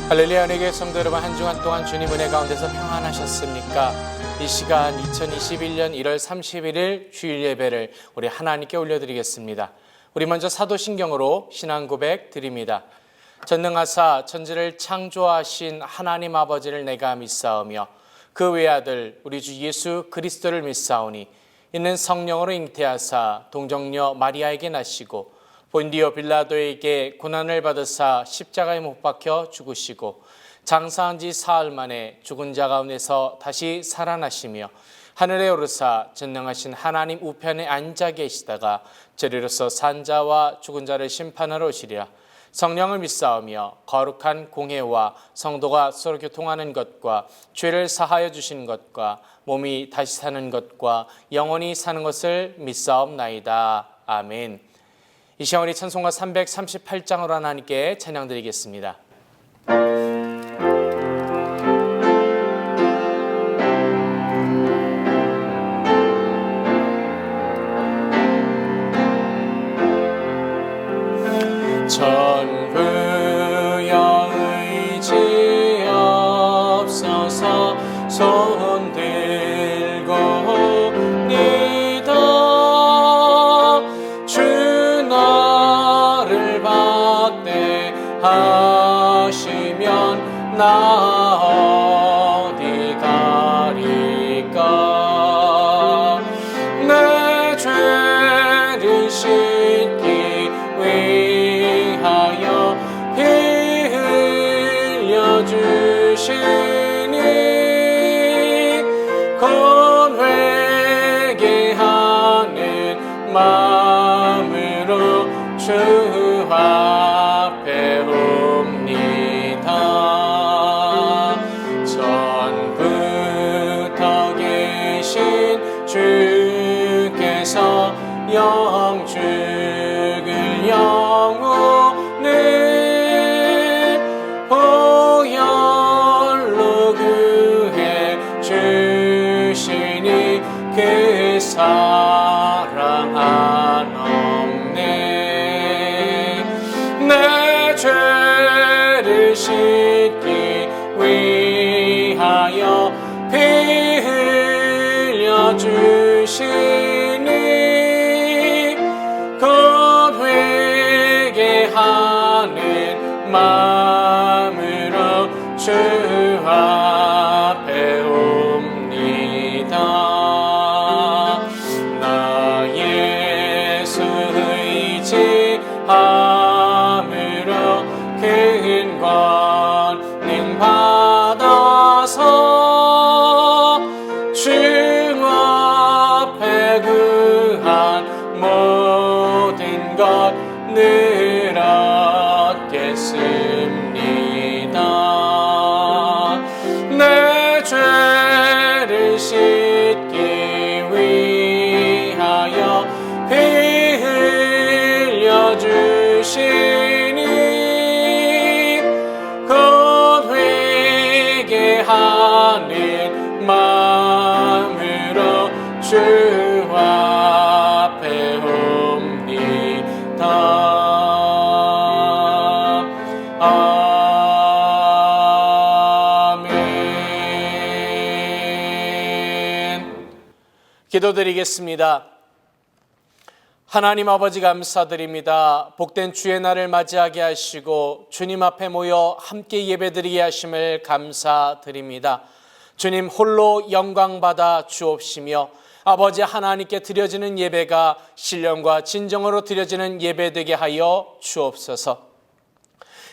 할렐루야. 은혜교회 성도 여러분, 한 주간 동안 주님 은혜 가운데서 평안하셨습니까? 이 시간 2021년 1월 31일 주일 예배를 우리 하나님께 올려드리겠습니다. 우리 먼저 사도신경으로 신앙 고백 드립니다. 전능하사 천지를 창조하신 하나님 아버지를 내가 믿사오며 그 외아들 우리 주 예수 그리스도를 믿사오니 이는 성령으로 잉태하사 동정녀 마리아에게 나시고 본디오 빌라도에게 고난을 받으사 십자가에 못 박혀 죽으시고 장사한 지 사흘 만에 죽은 자 가운데서 다시 살아나시며 하늘에 오르사 전능하신 하나님 우편에 앉아 계시다가 저리로서 산 자와 죽은 자를 심판하러 오시리라. 성령을 믿사오며 거룩한 공회와 성도가 서로 교통하는 것과 죄를 사하여 주신 것과 몸이 다시 사는 것과 영원히 사는 것을 믿사옵나이다. 아멘. 이 시간 우리 찬송가 338장으로 하나님께 찬양드리겠습니다. 전부여 의지 없어서 손 들고 옵니다. 주 나를 박대하시면 나 어디 가리까. 내 죄를 씻기 위하여 피 흘려 주시니 곧 회개하는 마음으로 주 앞에 옵니다. 전부터 계신 주께서 영죽을 영혼을 보혈로 구해 주시니 그 사랑 한없네. 내 죄를 씻기 위하여 피 흘려 주시니 곧 회개하는 마음으로 주 앞에 옵니다. 나 예수 의지함으로 큰 권능 받아서 주 앞에 구한 모든 것 늘 얻겠습니다. 내 죄를 씻기 위하여 피 흘려 주시니 곧 회개하는 마음으로 주 앞에 옵니다. 아멘. 기도드리겠습니다. 하나님 아버지 감사드립니다. 복된 주의 날을 맞이하게 하시고 주님 앞에 모여 함께 예배드리게 하심을 감사드립니다. 주님 홀로 영광받아 주옵시며 아버지 하나님께 드려지는 예배가 신령과 진정으로 드려지는 예배되게 하여 주옵소서.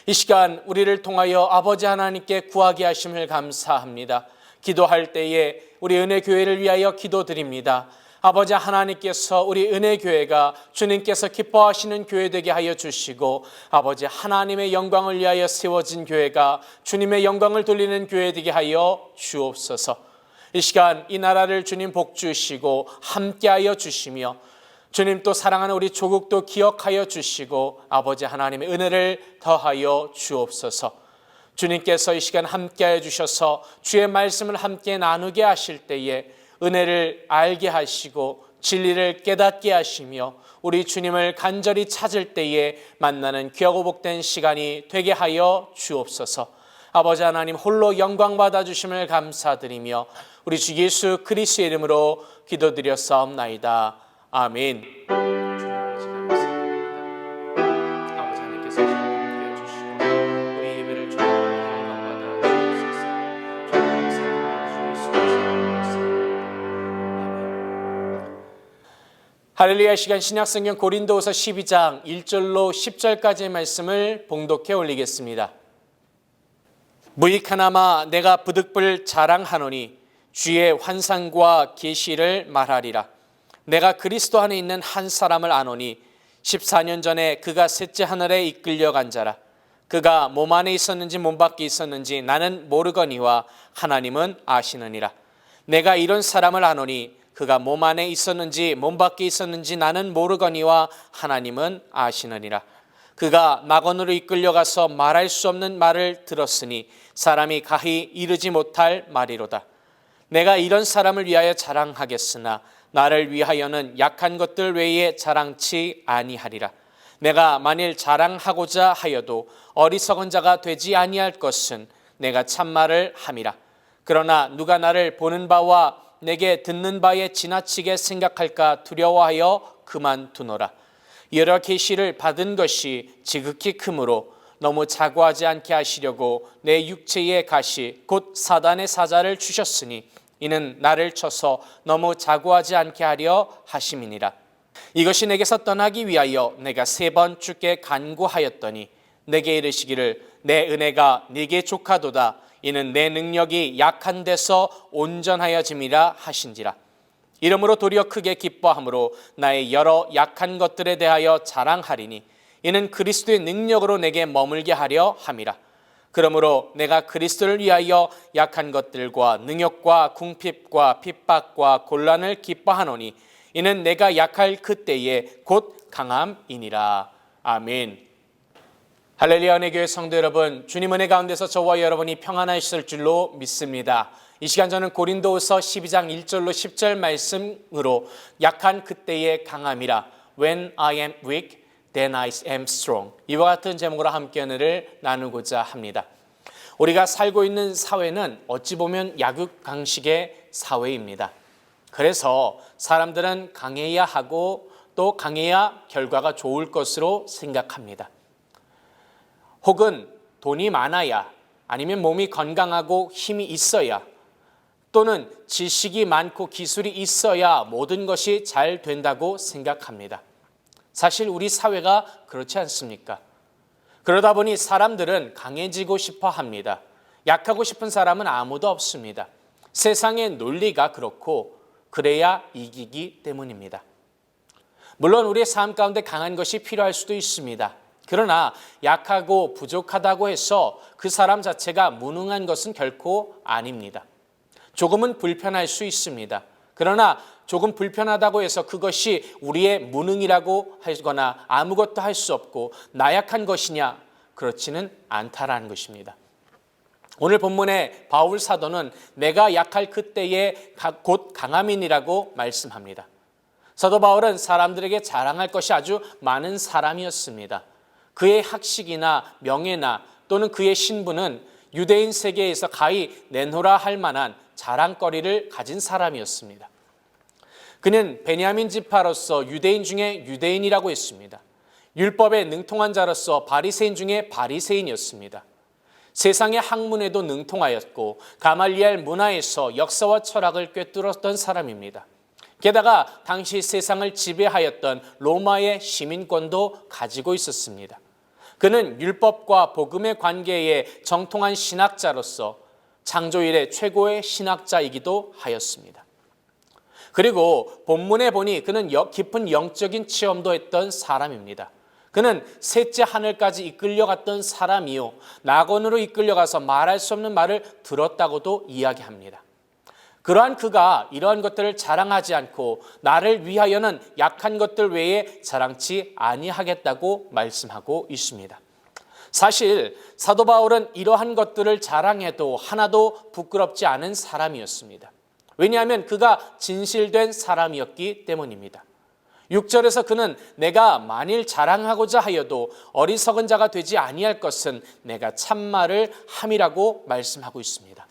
이 시간 우리를 통하여 아버지 하나님께 구하게 하심을 감사합니다. 기도할 때에 우리 은혜교회를 위하여 기도드립니다. 아버지 하나님께서 우리 은혜교회가 주님께서 기뻐하시는 교회 되게 하여 주시고 아버지 하나님의 영광을 위하여 세워진 교회가 주님의 영광을 돌리는 교회 되게 하여 주옵소서. 이 시간 이 나라를 주님 복주시고 함께하여 주시며 주님 또 사랑하는 우리 조국도 기억하여 주시고 아버지 하나님의 은혜를 더하여 주옵소서. 주님께서 이 시간 함께하여 주셔서 주의 말씀을 함께 나누게 하실 때에 은혜를 알게 하시고 진리를 깨닫게 하시며 우리 주님을 간절히 찾을 때에 만나는 귀하고 복된 시간이 되게 하여 주옵소서. 아버지 하나님 홀로 영광 받아 주심을 감사드리며 우리 주 예수 그리스도의 이름으로 기도드렸사옵나이다. 아멘. 주님 아버지 감사드립니다. 아버지 하나님께서 함께 해주시고 우리 예배를 주님 영광 받아 주옵소서. 주님 감사드립니다. 주 예수 그리스도의 아멘. 할렐루야. 시간 신약성경 고린도후서 12장 1절로 10절까지의 말씀을 봉독해 올리겠습니다. 무익하나마 내가 부득불 자랑하노니 주의 환상과 계시를 말하리라. 내가 그리스도 안에 있는 한 사람을 아노니 14년 전에 그가 셋째 하늘에 이끌려간 자라. 그가 몸 안에 있었는지 몸 밖에 있었는지 나는 모르거니와 하나님은 아시느니라. 내가 이런 사람을 아노니 그가 몸 안에 있었는지 몸 밖에 있었는지 나는 모르거니와 하나님은 아시느니라. 그가 낙원으로 이끌려가서 말할 수 없는 말을 들었으니 사람이 가히 이르지 못할 말이로다. 내가 이런 사람을 위하여 자랑하겠으나 나를 위하여는 약한 것들 외에 자랑치 아니하리라. 내가 만일 자랑하고자 하여도 어리석은 자가 되지 아니할 것은 내가 참말을 함이라. 그러나 누가 나를 보는 바와 내게 듣는 바에 지나치게 생각할까 두려워하여 그만두노라. 여러 계시를 받은 것이 지극히 크므로 너무 자고하지 않게 하시려고 내 육체의 가시 곧 사단의 사자를 주셨으니 이는 나를 쳐서 너무 자고하지 않게 하려 하심이니라. 이것이 내게서 떠나기 위하여 내가 3번 주께 간구하였더니 내게 이르시기를 내 은혜가 네게 족하도다. 이는 내 능력이 약한 데서 온전하여짐이라 하신지라. 이러므로 도리어 크게 기뻐함으로 나의 여러 약한 것들에 대하여 자랑하리니 이는 그리스도의 능력으로 내게 머물게 하려 함이라. 그러므로 내가 그리스도를 위하여 약한 것들과 능욕과 궁핍과 핍박과 곤란을 기뻐하노니 이는 내가 약할 그때에 곧 강함이니라. 아멘. 할렐루야. 은혜 교회 성도 여러분, 주님 은혜 가운데서 저와 여러분이 평안하실 줄로 믿습니다. 이 시간 저는 고린도후서 12장 1절로 10절 말씀으로 약한 그때의 강함이라 When I am weak, then I am strong 이와 같은 제목으로 함께 은혜를 나누고자 합니다. 우리가 살고 있는 사회는 어찌 보면 약육강식의 사회입니다. 그래서 사람들은 강해야 하고 또 강해야 결과가 좋을 것으로 생각합니다. 혹은 돈이 많아야 아니면 몸이 건강하고 힘이 있어야 또는 지식이 많고 기술이 있어야 모든 것이 잘 된다고 생각합니다. 사실 우리 사회가 그렇지 않습니까? 그러다 보니 사람들은 강해지고 싶어 합니다. 약하고 싶은 사람은 아무도 없습니다. 세상의 논리가 그렇고 그래야 이기기 때문입니다. 물론 우리의 삶 가운데 강한 것이 필요할 수도 있습니다. 그러나 약하고 부족하다고 해서 그 사람 자체가 무능한 것은 결코 아닙니다. 조금은 불편할 수 있습니다. 그러나 조금 불편하다고 해서 그것이 우리의 무능이라고 하거나 아무것도 할 수 없고 나약한 것이냐? 그렇지는 않다라는 것입니다. 오늘 본문의 바울 사도는 내가 약할 그때에 곧 강함이니라고 말씀합니다. 사도 바울은 사람들에게 자랑할 것이 아주 많은 사람이었습니다. 그의 학식이나 명예나 또는 그의 신분은 유대인 세계에서 가히 내놓으라 할 만한 자랑거리를 가진 사람이었습니다. 그는 베냐민 지파로서 유대인 중에 유대인이라고 했습니다. 율법에 능통한 자로서 바리새인 중에 바리새인이었습니다. 세상의 학문에도 능통하였고 가말리엘 문화에서 역사와 철학을 꿰뚫었던 사람입니다. 게다가 당시 세상을 지배하였던 로마의 시민권도 가지고 있었습니다. 그는 율법과 복음의 관계에 정통한 신학자로서 창조 이래 최고의 신학자이기도 하였습니다. 그리고 본문에 보니 그는 깊은 영적인 체험도 했던 사람입니다. 그는 셋째 하늘까지 이끌려갔던 사람이요 낙원으로 이끌려가서 말할 수 없는 말을 들었다고도 이야기합니다. 그러한 그가 이러한 것들을 자랑하지 않고 나를 위하여는 약한 것들 외에 자랑치 아니하겠다고 말씀하고 있습니다. 사실 사도 바울은 이러한 것들을 자랑해도 하나도 부끄럽지 않은 사람이었습니다. 왜냐하면 그가 진실된 사람이었기 때문입니다. 6절에서 그는 내가 만일 자랑하고자 하여도 어리석은 자가 되지 아니할 것은 내가 참말을 함이라고 말씀하고 있습니다.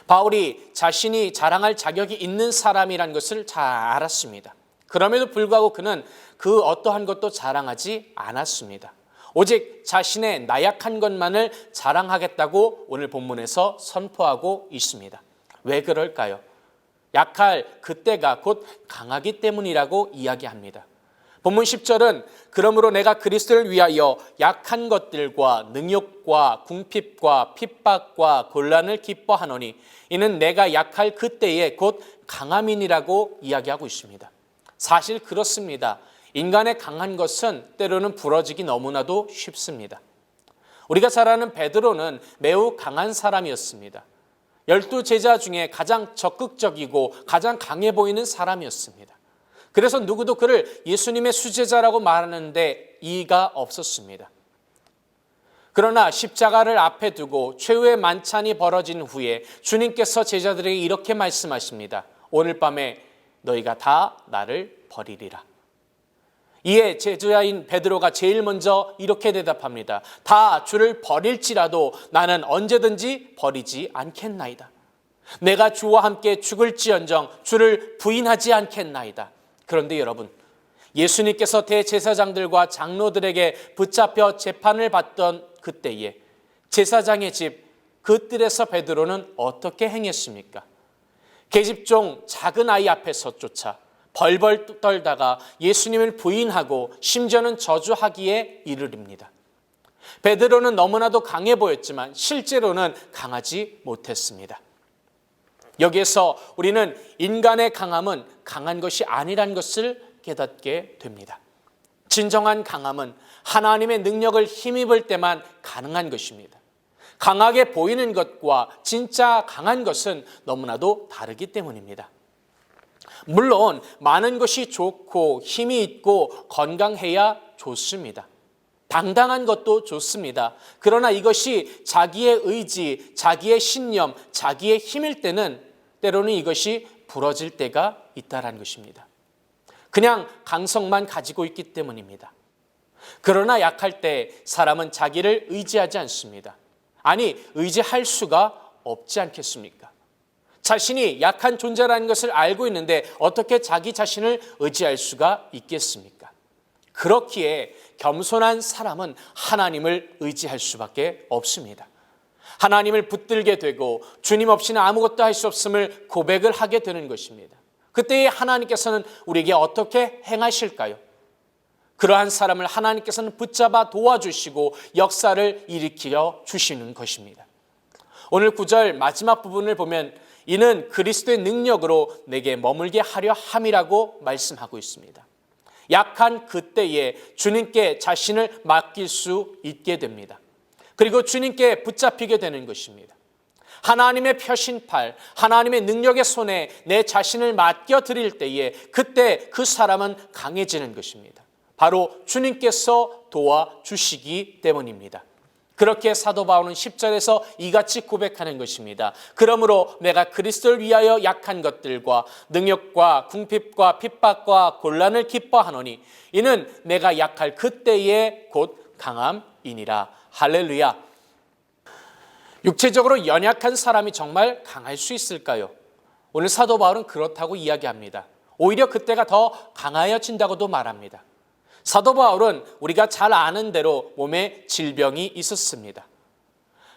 바울이 자신이 자랑할 자격이 있는 사람이라는 것을 잘 알았습니다. 그럼에도 불구하고 그는 그 어떠한 것도 자랑하지 않았습니다. 오직 자신의 나약한 것만을 자랑하겠다고 오늘 본문에서 선포하고 있습니다. 왜 그럴까요? 약할 그때가 곧 강하기 때문이라고 이야기합니다. 본문 10절은 그러므로 내가 그리스도를 위하여 약한 것들과 능욕과 궁핍과 핍박과 곤란을 기뻐하노니 이는 내가 약할 그때에 곧 강함이니라고 이야기하고 있습니다. 사실 그렇습니다. 인간의 강한 것은 때로는 부러지기 너무나도 쉽습니다. 우리가 잘 아는 베드로는 매우 강한 사람이었습니다. 12제자 중에 가장 적극적이고 가장 강해 보이는 사람이었습니다. 그래서 누구도 그를 예수님의 수제자라고 말하는데 이의가 없었습니다. 그러나 십자가를 앞에 두고 최후의 만찬이 벌어진 후에 주님께서 제자들에게 이렇게 말씀하십니다. 오늘 밤에 너희가 다 나를 버리리라. 이에 제자인 베드로가 제일 먼저 이렇게 대답합니다. 다 주를 버릴지라도 나는 언제든지 버리지 않겠나이다. 내가 주와 함께 죽을지언정 주를 부인하지 않겠나이다. 그런데 여러분, 예수님께서 대제사장들과 장로들에게 붙잡혀 재판을 받던 그때에 제사장의 집 그 뜰에서 베드로는 어떻게 행했습니까? 계집종 작은 아이 앞에서조차 벌벌 떨다가 예수님을 부인하고 심지어는 저주하기에 이르릅니다. 베드로는 너무나도 강해 보였지만 실제로는 강하지 못했습니다. 여기에서 우리는 인간의 강함은 강한 것이 아니란 것을 깨닫게 됩니다. 진정한 강함은 하나님의 능력을 힘입을 때만 가능한 것입니다. 강하게 보이는 것과 진짜 강한 것은 너무나도 다르기 때문입니다. 물론 많은 것이 좋고 힘이 있고 건강해야 좋습니다. 당당한 것도 좋습니다. 그러나 이것이 자기의 의지, 자기의 신념, 자기의 힘일 때는 때로는 이것이 부러질 때가 있다는 것입니다. 그냥 강성만 가지고 있기 때문입니다. 그러나 약할 때 사람은 자기를 의지하지 않습니다. 아니, 의지할 수가 없지 않겠습니까? 자신이 약한 존재라는 것을 알고 있는데 어떻게 자기 자신을 의지할 수가 있겠습니까? 그렇기에 겸손한 사람은 하나님을 의지할 수밖에 없습니다. 하나님을 붙들게 되고 주님 없이는 아무것도 할 수 없음을 고백을 하게 되는 것입니다. 그때 하나님께서는 우리에게 어떻게 행하실까요? 그러한 사람을 하나님께서는 붙잡아 도와주시고 역사를 일으켜 주시는 것입니다. 오늘 9절 마지막 부분을 보면 이는 그리스도의 능력으로 내게 머물게 하려 함이라고 말씀하고 있습니다. 약한 그때에 주님께 자신을 맡길 수 있게 됩니다. 그리고 주님께 붙잡히게 되는 것입니다. 하나님의 펴신팔, 하나님의 능력의 손에 내 자신을 맡겨드릴 때에 그때 그 사람은 강해지는 것입니다. 바로 주님께서 도와주시기 때문입니다. 그렇게 사도 바울은 10절에서 이같이 고백하는 것입니다. 그러므로 내가 그리스도를 위하여 약한 것들과 능욕과 궁핍과 핍박과 곤란을 기뻐하노니 이는 내가 약할 그때에 곧 강함이니라. 할렐루야. 육체적으로 연약한 사람이 정말 강할 수 있을까요? 오늘 사도 바울은 그렇다고 이야기합니다. 오히려 그때가 더 강하여진다고도 말합니다. 사도 바울은 우리가 잘 아는 대로 몸에 질병이 있었습니다.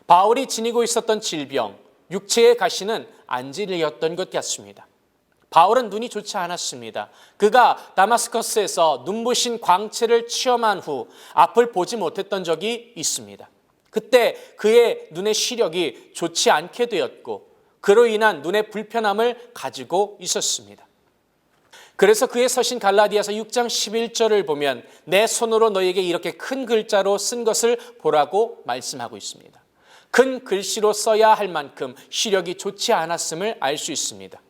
바울이 지니고 있었던 질병, 육체의 가시는 안질이었던 것 같습니다. 바울은 눈이 좋지 않았습니다. 그가 다마스커스에서 눈부신 광채를 체험한 후 앞을 보지 못했던 적이 있습니다. 그때 그의 눈의 시력이 좋지 않게 되었고 그로 인한 눈의 불편함을 가지고 있었습니다. 그래서 그의 서신 갈라디아서 6장 11절을 보면 내 손으로 너에게 이렇게 큰 글자로 쓴 것을 보라고 말씀하고 있습니다. 큰 글씨로 써야 할 만큼 시력이 좋지 않았음을 알 수 있습니다.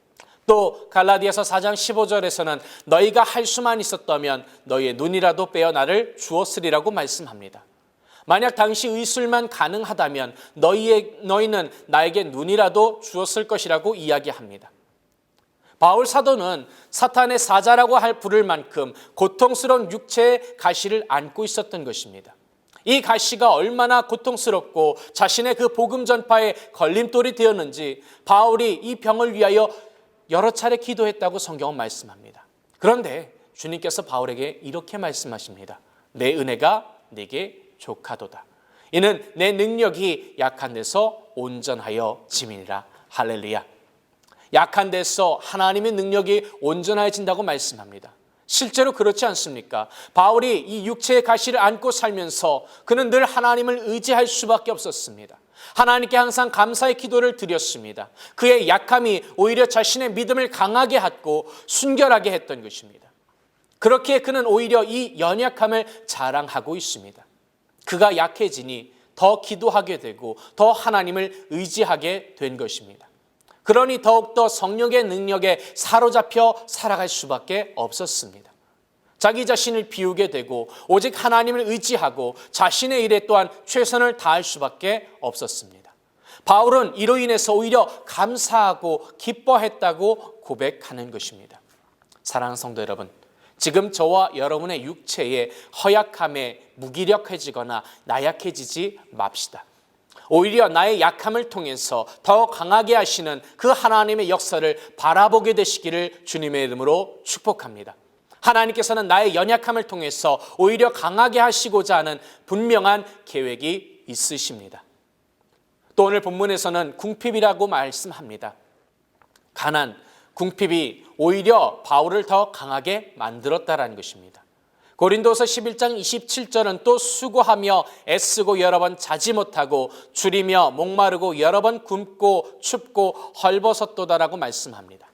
또 갈라디아서 4장 15절에서는 너희가 할 수만 있었다면 너희의 눈이라도 빼어 나를 주었으리라고 말씀합니다. 만약 당시 의술만 가능하다면 너희는 나에게 눈이라도 주었을 것이라고 이야기합니다. 바울 사도는 사탄의 사자라고 부를 만큼 고통스러운 육체의 가시를 안고 있었던 것입니다. 이 가시가 얼마나 고통스럽고 자신의 그 복음 전파에 걸림돌이 되었는지 바울이 이 병을 위하여 여러 차례 기도했다고 성경은 말씀합니다. 그런데 주님께서 바울에게 이렇게 말씀하십니다. 내 은혜가 네게 족하도다. 이는 내 능력이 약한 데서 온전하여 짐이니라. 할렐루야. 약한 데서 하나님의 능력이 온전해진다고 말씀합니다. 실제로 그렇지 않습니까? 바울이 이 육체의 가시를 안고 살면서 그는 늘 하나님을 의지할 수밖에 없었습니다. 하나님께 항상 감사의 기도를 드렸습니다. 그의 약함이 오히려 자신의 믿음을 강하게 하고 순결하게 했던 것입니다. 그렇게 그는 오히려 이 연약함을 자랑하고 있습니다. 그가 약해지니 더 기도하게 되고 더 하나님을 의지하게 된 것입니다. 그러니 더욱더 성령의 능력에 사로잡혀 살아갈 수밖에 없었습니다. 자기 자신을 비우게 되고 오직 하나님을 의지하고 자신의 일에 또한 최선을 다할 수밖에 없었습니다. 바울은 이로 인해서 오히려 감사하고 기뻐했다고 고백하는 것입니다. 사랑하는 성도 여러분, 지금 저와 여러분의 육체의 허약함에 무기력해지거나 나약해지지 맙시다. 오히려 나의 약함을 통해서 더 강하게 하시는 그 하나님의 역사를 바라보게 되시기를 주님의 이름으로 축복합니다. 하나님께서는 나의 연약함을 통해서 오히려 강하게 하시고자 하는 분명한 계획이 있으십니다. 또 오늘 본문에서는 궁핍이라고 말씀합니다. 가난, 궁핍이 오히려 바울을 더 강하게 만들었다라는 것입니다. 고린도서 11장 27절은 또 수고하며 애쓰고 여러 번 자지 못하고 줄이며 목마르고 여러 번 굶고 춥고 헐벗었도다라고 말씀합니다.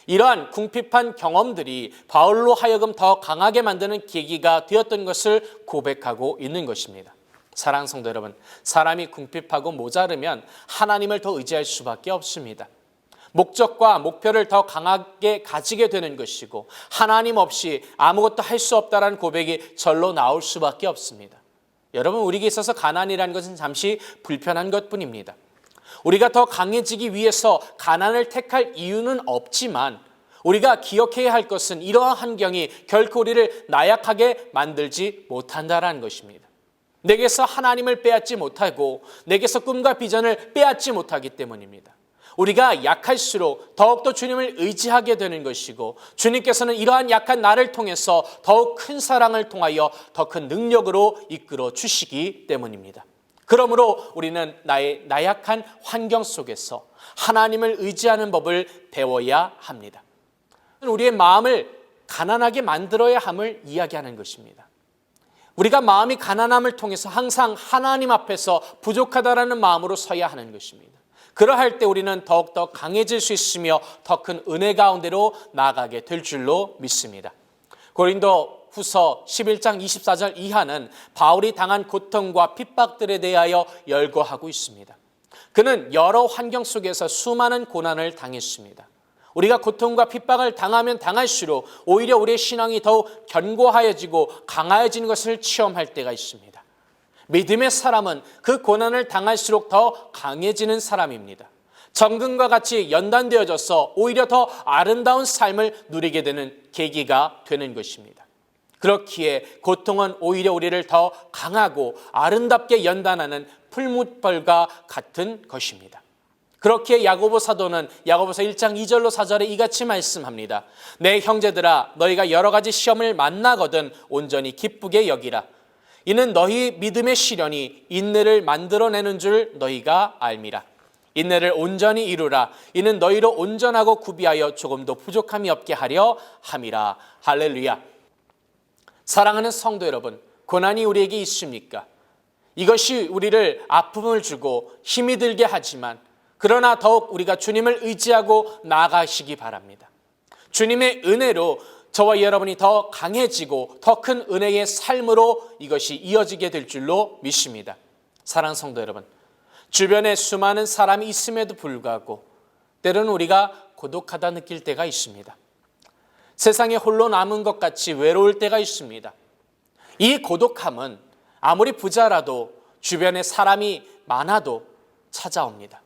이러한 궁핍한 경험들이 바울로 하여금 더 강하게 만드는 계기가 되었던 것을 고백하고 있는 것입니다. 사랑하는 성도 여러분, 사람이 궁핍하고 모자르면 하나님을 더 의지할 수밖에 없습니다. 목적과 목표를 더 강하게 가지게 되는 것이고 하나님 없이 아무것도 할 수 없다라는 고백이 절로 나올 수밖에 없습니다. 여러분, 우리에게 있어서 가난이라는 것은 잠시 불편한 것뿐입니다. 우리가 더 강해지기 위해서 가난을 택할 이유는 없지만 우리가 기억해야 할 것은 이러한 환경이 결코 우리를 나약하게 만들지 못한다라는 것입니다. 내게서 하나님을 빼앗지 못하고 내게서 꿈과 비전을 빼앗지 못하기 때문입니다. 우리가 약할수록 더욱더 주님을 의지하게 되는 것이고 주님께서는 이러한 약한 나를 통해서 더욱 큰 사랑을 통하여 더 큰 능력으로 이끌어 주시기 때문입니다. 그러므로 우리는 나의 나약한 환경 속에서 하나님을 의지하는 법을 배워야 합니다. 우리의 마음을 가난하게 만들어야 함을 이야기하는 것입니다. 우리가 마음이 가난함을 통해서 항상 하나님 앞에서 부족하다라는 마음으로 서야 하는 것입니다. 그러할 때 우리는 더욱더 강해질 수 있으며 더 큰 은혜 가운데로 나아가게 될 줄로 믿습니다. 고린도 후서 11장 24절 이하는 바울이 당한 고통과 핍박들에 대하여 열거하고 있습니다. 그는 여러 환경 속에서 수많은 고난을 당했습니다. 우리가 고통과 핍박을 당하면 당할수록 오히려 우리의 신앙이 더욱 견고하여지고 강해지는 것을 체험할 때가 있습니다. 믿음의 사람은 그 고난을 당할수록 더 강해지는 사람입니다. 정금과 같이 연단되어져서 오히려 더 아름다운 삶을 누리게 되는 계기가 되는 것입니다. 그렇기에 고통은 오히려 우리를 더 강하고 아름답게 연단하는 풀무벌과 같은 것입니다. 그렇기에 야고보 사도는 야고보서 1장 2절로 4절에 이같이 말씀합니다. 내 형제들아, 너희가 여러 가지 시험을 만나거든 온전히 기쁘게 여기라. 이는 너희 믿음의 시련이 인내를 만들어내는 줄 너희가 알미라. 인내를 온전히 이루라. 이는 너희로 온전하고 구비하여 조금도 부족함이 없게 하려 함이라. 할렐루야. 사랑하는 성도 여러분, 고난이 우리에게 있습니까? 이것이 우리를 아픔을 주고 힘이 들게 하지만 그러나 더욱 우리가 주님을 의지하고 나아가시기 바랍니다. 주님의 은혜로 저와 여러분이 더 강해지고 더 큰 은혜의 삶으로 이것이 이어지게 될 줄로 믿습니다. 사랑하는 성도 여러분, 주변에 수많은 사람이 있음에도 불구하고 때로는 우리가 고독하다 느낄 때가 있습니다. 세상에 홀로 남은 것 같이 외로울 때가 있습니다. 이 고독함은 아무리 부자라도 주변에 사람이 많아도 찾아옵니다.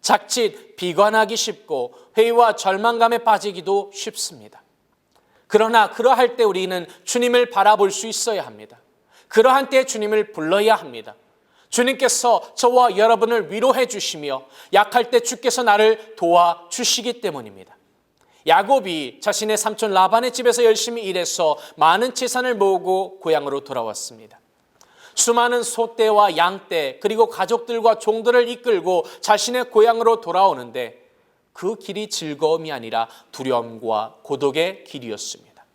자칫 비관하기 쉽고 회의와 절망감에 빠지기도 쉽습니다. 그러나 그러할 때 우리는 주님을 바라볼 수 있어야 합니다. 그러한 때 주님을 불러야 합니다. 주님께서 저와 여러분을 위로해 주시며 약할 때 주께서 나를 도와주시기 때문입니다. 야곱이 자신의 삼촌 라반의 집에서 열심히 일해서 많은 재산을 모으고 고향으로 돌아왔습니다. 수많은 소떼와 양떼 그리고 가족들과 종들을 이끌고 자신의 고향으로 돌아오는데 그 길이 즐거움이 아니라 두려움과 고독의 길이었습니다.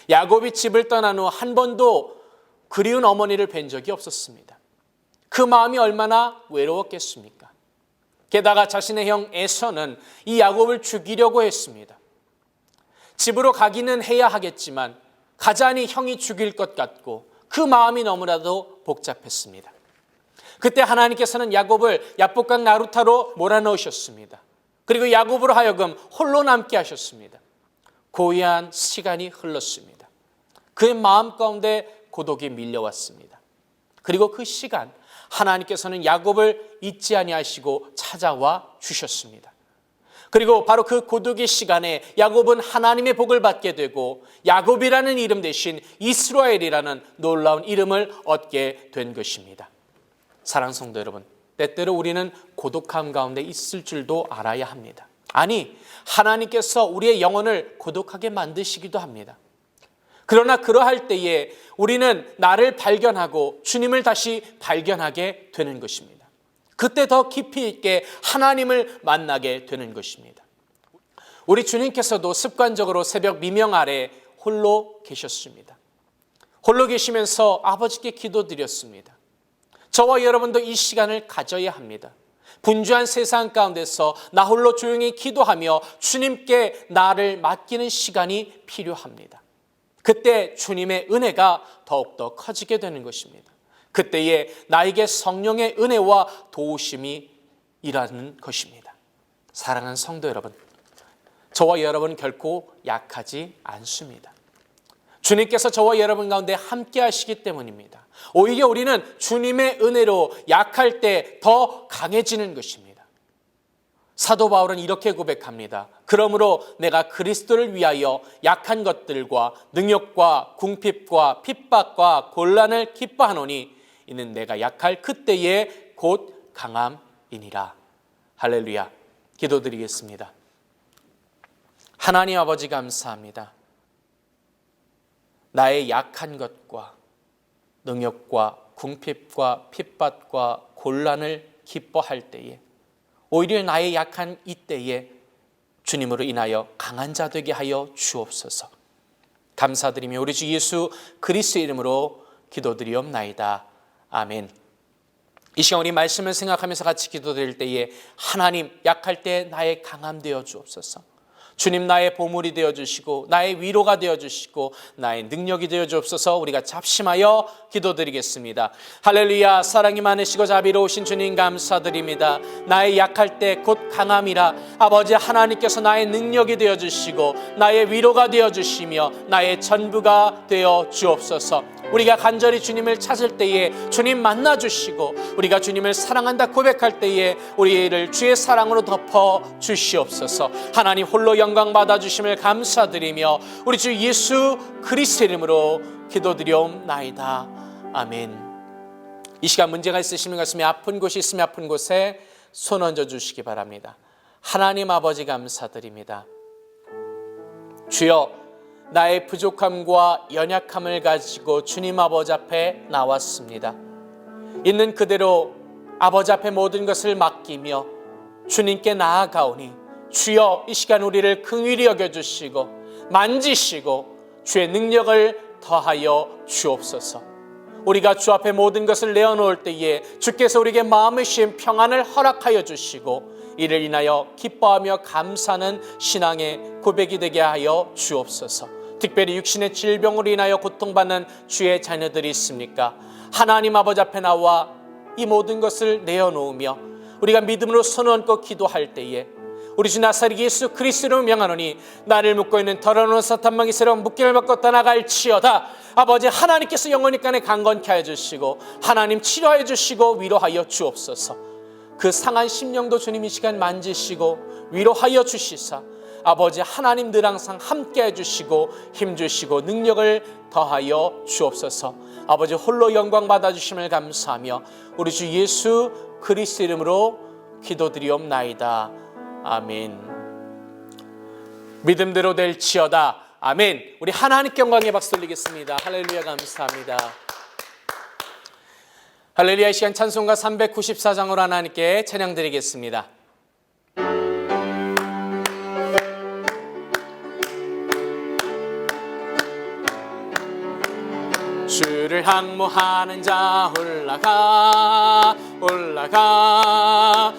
야곱이 집을 떠난 후 한 번도 그리운 어머니를 뵌 적이 없었습니다. 그 마음이 얼마나 외로웠겠습니까? 게다가 자신의 형 에서는 이 야곱을 죽이려고 했습니다. 집으로 가기는 해야 하겠지만 가자니 형이 죽일 것 같고 그 마음이 너무나도 복잡했습니다. 그때 하나님께서는 야곱을 야복강 나루타로 몰아넣으셨습니다. 그리고 야곱으로 하여금 홀로 남게 하셨습니다. 고요한 시간이 흘렀습니다. 그의 마음 가운데 고독이 밀려왔습니다. 그리고 그 시간 하나님께서는 야곱을 잊지 아니하시고 찾아와 주셨습니다. 그리고 바로 그 고독의 시간에 야곱은 하나님의 복을 받게 되고 야곱이라는 이름 대신 이스라엘이라는 놀라운 이름을 얻게 된 것입니다. 사랑하는 성도 여러분, 때때로 우리는 고독함 가운데 있을 줄도 알아야 합니다. 아니, 하나님께서 우리의 영혼을 고독하게 만드시기도 합니다. 그러나 그러할 때에 우리는 나를 발견하고 주님을 다시 발견하게 되는 것입니다. 그때 더 깊이 있게 하나님을 만나게 되는 것입니다. 우리 주님께서도 습관적으로 새벽 미명 아래 홀로 계셨습니다. 홀로 계시면서 아버지께 기도드렸습니다. 저와 여러분도 이 시간을 가져야 합니다. 분주한 세상 가운데서 나 홀로 조용히 기도하며 주님께 나를 맡기는 시간이 필요합니다. 그때 주님의 은혜가 더욱더 커지게 되는 것입니다. 그때에 나에게 성령의 은혜와 도우심이 일하는 것입니다. 사랑하는 성도 여러분, 저와 여러분 결코 약하지 않습니다. 주님께서 저와 여러분 가운데 함께 하시기 때문입니다. 오히려 우리는 주님의 은혜로 약할 때 더 강해지는 것입니다. 사도 바울은 이렇게 고백합니다. 그러므로 내가 그리스도를 위하여 약한 것들과 능욕과 궁핍과 핍박과 곤란을 기뻐하노니 이는 내가 약할 그때에 곧 강함이니라. 할렐루야. 기도드리겠습니다. 하나님 아버지 감사합니다. 나의 약한 것과 능욕과 궁핍과 핍박과 곤란을 기뻐할 때에 오히려 나의 약한 이때에 주님으로 인하여 강한 자 되게 하여 주옵소서. 감사드리며 우리 주 예수 그리스도의 이름으로 기도드리옵나이다. 아멘. 이 시간 우리 말씀을 생각하면서 같이 기도드릴 때에 하나님, 약할 때 나의 강함 되어 주옵소서. 주님, 나의 보물이 되어주시고 나의 위로가 되어주시고 나의 능력이 되어주옵소서. 우리가 잡심하여 기도드리겠습니다. 할렐루야. 사랑이 많으시고 자비로우신 주님 감사드립니다. 나의 약할 때 곧 강함이라. 아버지 하나님께서 나의 능력이 되어주시고 나의 위로가 되어주시며 나의 전부가 되어주옵소서. 우리가 간절히 주님을 찾을 때에 주님 만나주시고 우리가 주님을 사랑한다 고백할 때에 우리를 주의 사랑으로 덮어 주시옵소서. 하나님 홀로 영광 받아주심을 감사드리며 우리 주 예수 그리스도 이름으로 기도드리옵나이다. 아멘. 이 시간 문제가 있으시면 가슴이 아픈 곳이 있으면 아픈 곳에 손 얹어 주시기 바랍니다. 하나님 아버지 감사드립니다. 주여, 나의 부족함과 연약함을 가지고 주님 아버지 앞에 나왔습니다. 있는 그대로 아버지 앞에 모든 것을 맡기며 주님께 나아가오니 주여, 이 시간 우리를 긍휼히 여겨주시고 만지시고 주의 능력을 더하여 주옵소서. 우리가 주 앞에 모든 것을 내어놓을 때에 주께서 우리에게 마음의 쉼 평안을 허락하여 주시고 이를 인하여 기뻐하며 감사하는 신앙의 고백이 되게 하여 주옵소서. 특별히 육신의 질병으로 인하여 고통받는 주의 자녀들이 있습니까? 하나님 아버지 앞에 나와 이 모든 것을 내어놓으며 우리가 믿음으로 손 얹고 기도할 때에 우리 주 나사렛 예수 그리스도로 명하노니 나를 묶고 있는 더러운 사탄망이 새로운 묶임을 받고 떠나갈지어다. 아버지 하나님께서 영원히 간에 강건케 하여 주시고 하나님 치료하여 주시고 위로하여 주옵소서. 그 상한 심령도 주님 이 시간 만지시고 위로하여 주시사 아버지 하나님 늘 항상 함께 해주시고 힘주시고 능력을 더하여 주옵소서. 아버지 홀로 영광 받아주심을 감사하며 우리 주 예수 그리스도 이름으로 기도드리옵나이다. 아멘. 믿음대로 될지어다. 아멘. 우리 하나님께 영광의 박수 돌리겠습니다. 할렐루야. 감사합니다. 할렐루야. 이 시간 찬송가 394장으로 하나님께 찬양 드리겠습니다. 주를 항모하는 자 올라가 올라가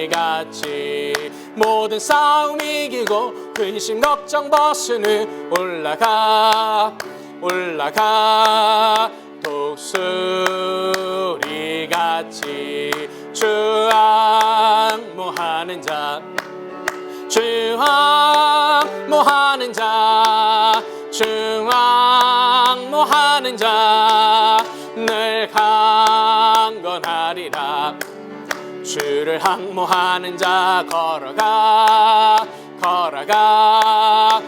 독수리같이 모든 싸움 이기고 근심 걱정 벗은 후 올라가 올라가 독수리같이 주 항모하는 자 주 항모하는 자 주 항모하는 자 늘 강건하리라. 주를 항모하는 자 걸어가 걸어가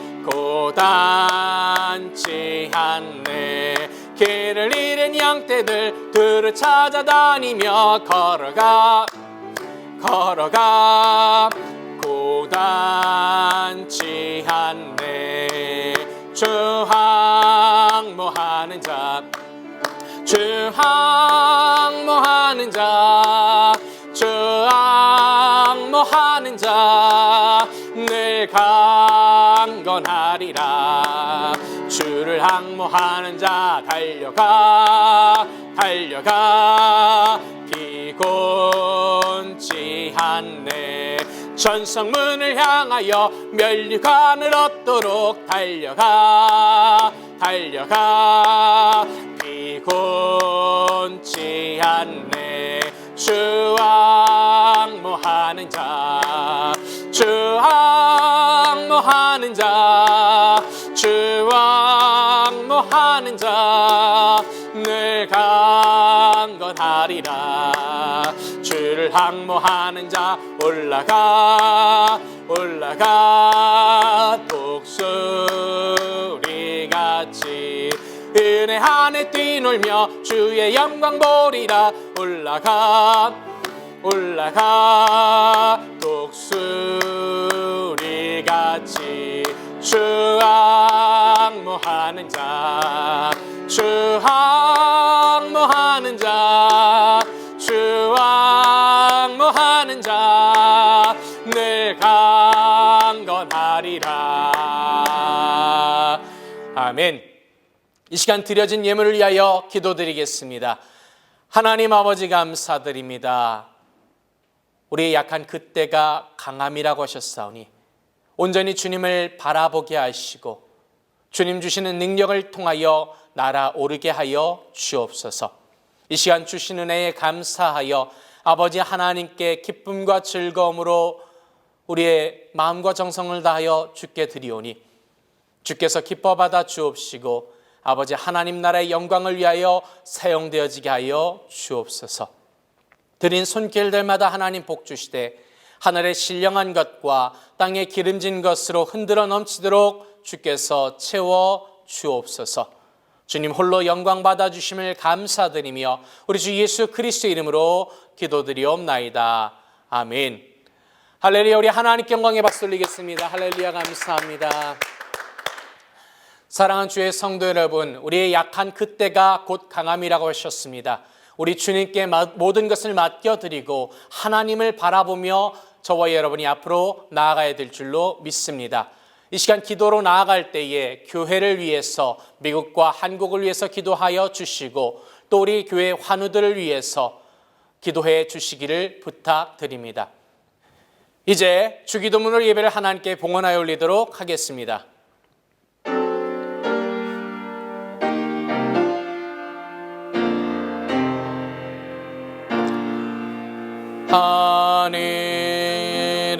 고단치 않네. 길을 잃은 양떼들 들을 찾아다니며 걸어가 걸어가 고단치 않네. 주 항모하는 자 주 항모하는 자 주 항모하는 자 늘 강건하리라. 주를 항모하는 자 달려가 달려가 피곤치 않네. 전성문을 향하여 면류관을 얻도록 달려가 달려가 피곤치 않네. 주 항모하는 자 주 항모하는 자 주 항모하는 자 늘 강건하리라. 주를 항모하는 자 올라가 올라가 독수리같이 은혜 안에 뛰놀며 주의 영광 보리라. 올라가 올라가 독수리같이 주 항모하는 자 주 항모하는 자 주 항모하는 자 늘 강건하리라. 아멘. 이 시간 드려진 예물을 위하여 기도드리겠습니다. 하나님 아버지 감사드립니다. 우리의 약한 그때가 강함이라고 하셨사오니 온전히 주님을 바라보게 하시고 주님 주시는 능력을 통하여 날아오르게 하여 주옵소서. 이 시간 주신 은혜에 감사하여 아버지 하나님께 기쁨과 즐거움으로 우리의 마음과 정성을 다하여 주께 드리오니 주께서 기뻐 받아 주옵시고 아버지 하나님 나라의 영광을 위하여 사용되어지게 하여 주옵소서. 드린 손길들마다 하나님 복 주시되 하늘의 신령한 것과 땅의 기름진 것으로 흔들어 넘치도록 주께서 채워 주옵소서. 주님 홀로 영광 받아 주심을 감사드리며 우리 주 예수 그리스도 이름으로 기도드리옵나이다. 아멘. 할렐루야. 우리 하나님께 영광의 박수 올리겠습니다. 할렐루야. 감사합니다. 사랑하는 주의 성도 여러분, 우리의 약한 그때가 곧 강함이라고 하셨습니다. 우리 주님께 모든 것을 맡겨드리고 하나님을 바라보며 저와 여러분이 앞으로 나아가야 될 줄로 믿습니다. 이 시간 기도로 나아갈 때에 교회를 위해서 미국과 한국을 위해서 기도하여 주시고 또 우리 교회 환우들을 위해서 기도해 주시기를 부탁드립니다. 이제 주기도문으로 예배를 하나님께 봉헌하여 올리도록 하겠습니다.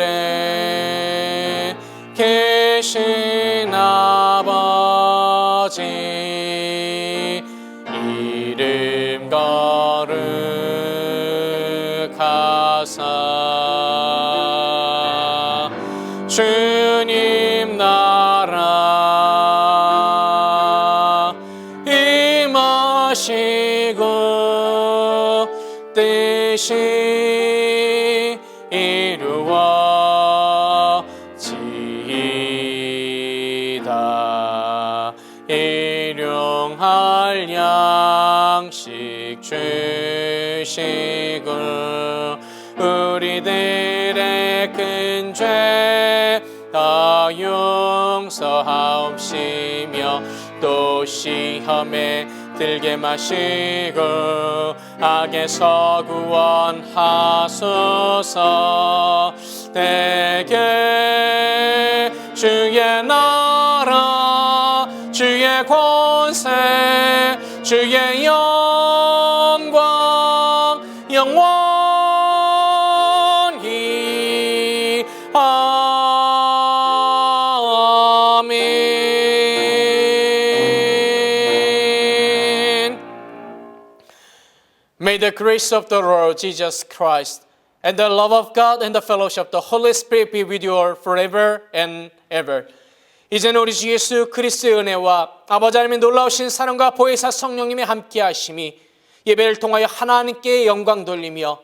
하늘에 계신 아버지 이름 거룩히 하시고 뜻이 이루어지이다. 일용할 양식 주시고 우리들의 큰 죄 다 용서하옵시며 또 시험에 들게 마시고 악에서 구원하소서. 내게 주의 나라 주의 권세 주의 영광 영원히 아멘. May the grace of the Lord Jesus Christ and the love of God and the fellowship of the Holy Spirit be with you all forever and ever. 이제는 우리 주 예수 그리스도의 은혜와 아버지 하나님의 놀라우신 사랑과 보혜사 성령님의 함께하심이 예배를 통하여 하나님께 영광 돌리며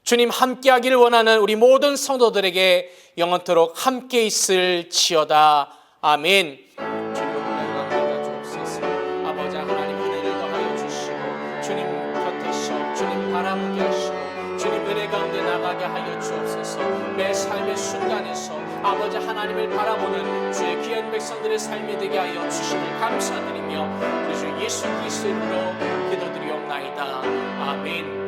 주님 함께하기를 원하는 우리 모든 성도들에게 영원토록 함께 있을지어다. 아멘. 주님 영광 받아 주옵소서. 아버지 하나님 은혜를 더하여 주시고 주님 곁에서 주님 바라보게 하시고 주님 은혜 가운데 나가게 하여 주옵소서. 매 삶의 순간에서 아버지 하나님을 바라보는 주의 귀한 백성들의 삶이 되게 하여 주심을 감사드리며 우리 주 예수 그리스도의 이름으로 기도드리옵나이다. 아멘.